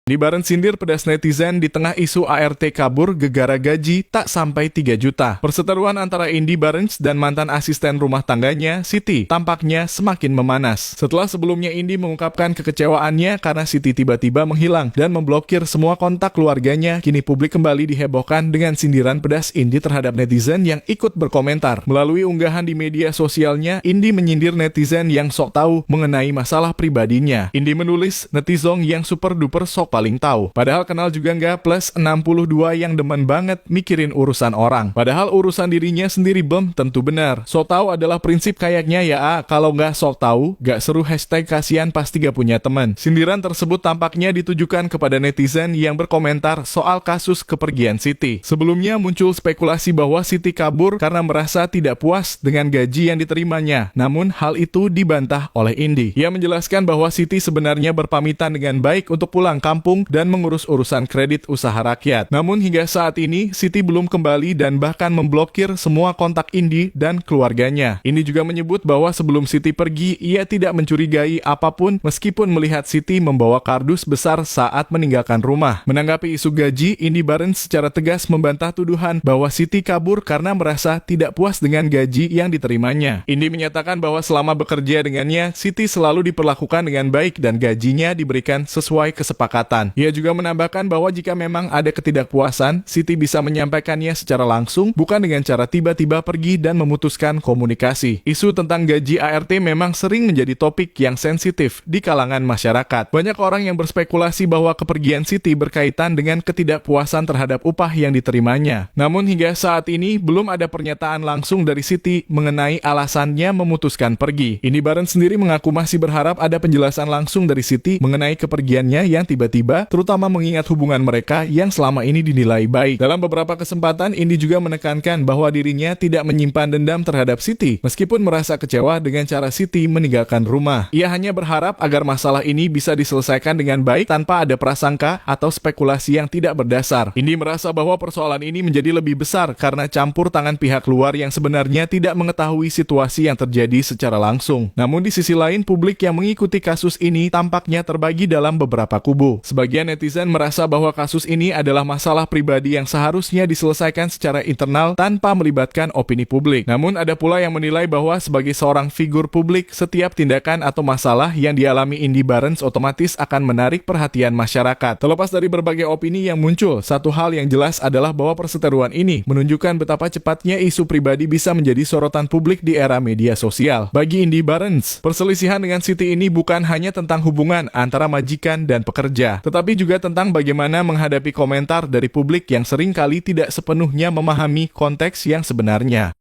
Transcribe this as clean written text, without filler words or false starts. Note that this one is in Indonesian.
Lebaran sindir pedas netizen di tengah isu ART kabur gegara gaji tak sampai 3 juta. Perseteruan antara Indy Barens dan mantan asisten rumah tangganya, Siti, tampaknya semakin memanas. Setelah sebelumnya Indy mengungkapkan kekecewaannya karena Siti tiba-tiba menghilang dan memblokir semua kontak keluarganya, kini publik kembali dihebohkan dengan sindiran pedas Indy terhadap netizen yang ikut berkomentar. Melalui unggahan di media sosialnya, Indy menyindir netizen yang sok tahu mengenai masalah pribadinya. Indy menulis, "Netizong yang super duper sok paling tahu. Padahal kenal juga nggak plus 62 yang demen banget mikirin urusan orang. Padahal urusan dirinya sendiri belum tentu benar. Sok tahu adalah prinsip kayaknya ya kalau nggak sok tahu, nggak seru hashtag kasihan pasti gak punya teman." Sindiran tersebut tampaknya ditujukan kepada netizen yang berkomentar soal kasus kepergian Siti. Sebelumnya muncul spekulasi bahwa Siti kabur karena merasa tidak puas dengan gaji yang diterimanya. Namun hal itu dibantah oleh Indy. Ia menjelaskan bahwa Siti sebenarnya berpamitan dengan baik untuk pulang kampung dan mengurus urusan kredit usaha rakyat. Namun hingga saat ini, Siti belum kembali dan bahkan memblokir semua kontak Indy dan keluarganya. Indy juga menyebut bahwa sebelum Siti pergi, ia tidak mencurigai apapun meskipun melihat Siti membawa kardus besar saat meninggalkan rumah. Menanggapi isu gaji, Indy Barens secara tegas membantah tuduhan bahwa Siti kabur karena merasa tidak puas dengan gaji yang diterimanya. Indy menyatakan bahwa selama bekerja dengannya, Siti selalu diperlakukan dengan baik dan gajinya diberikan sesuai kesepakatan. Ia juga menambahkan bahwa jika memang ada ketidakpuasan, Siti bisa menyampaikannya secara langsung, bukan dengan cara tiba-tiba pergi dan memutuskan komunikasi. Isu tentang gaji ART memang sering menjadi topik yang sensitif di kalangan masyarakat. Banyak orang yang berspekulasi bahwa kepergian Siti berkaitan dengan ketidakpuasan terhadap upah yang diterimanya. Namun hingga saat ini, belum ada pernyataan langsung dari Siti mengenai alasannya memutuskan pergi. Indy Barens sendiri mengaku masih berharap ada penjelasan langsung dari Siti mengenai kepergiannya yang tiba-tiba, terutama mengingat hubungan mereka yang selama ini dinilai baik. Dalam beberapa kesempatan, Indy juga menekankan bahwa dirinya tidak menyimpan dendam terhadap Siti, meskipun merasa kecewa dengan cara Siti meninggalkan rumah. Ia hanya berharap agar masalah ini bisa diselesaikan dengan baik tanpa ada prasangka atau spekulasi yang tidak berdasar. Indy merasa bahwa persoalan ini menjadi lebih besar karena campur tangan pihak luar yang sebenarnya tidak mengetahui situasi yang terjadi secara langsung. Namun di sisi lain, publik yang mengikuti kasus ini tampaknya terbagi dalam beberapa kubu. Sebagian netizen merasa bahwa kasus ini adalah masalah pribadi yang seharusnya diselesaikan secara internal tanpa melibatkan opini publik. Namun ada pula yang menilai bahwa sebagai seorang figur publik, setiap tindakan atau masalah yang dialami Indy Barens otomatis akan menarik perhatian masyarakat. Terlepas dari berbagai opini yang muncul, satu hal yang jelas adalah bahwa perseteruan ini menunjukkan betapa cepatnya isu pribadi bisa menjadi sorotan publik di era media sosial. Bagi Indy Barens, perselisihan dengan Siti ini bukan hanya tentang hubungan antara majikan dan pekerja, tetapi juga tentang bagaimana menghadapi komentar dari publik yang seringkali tidak sepenuhnya memahami konteks yang sebenarnya.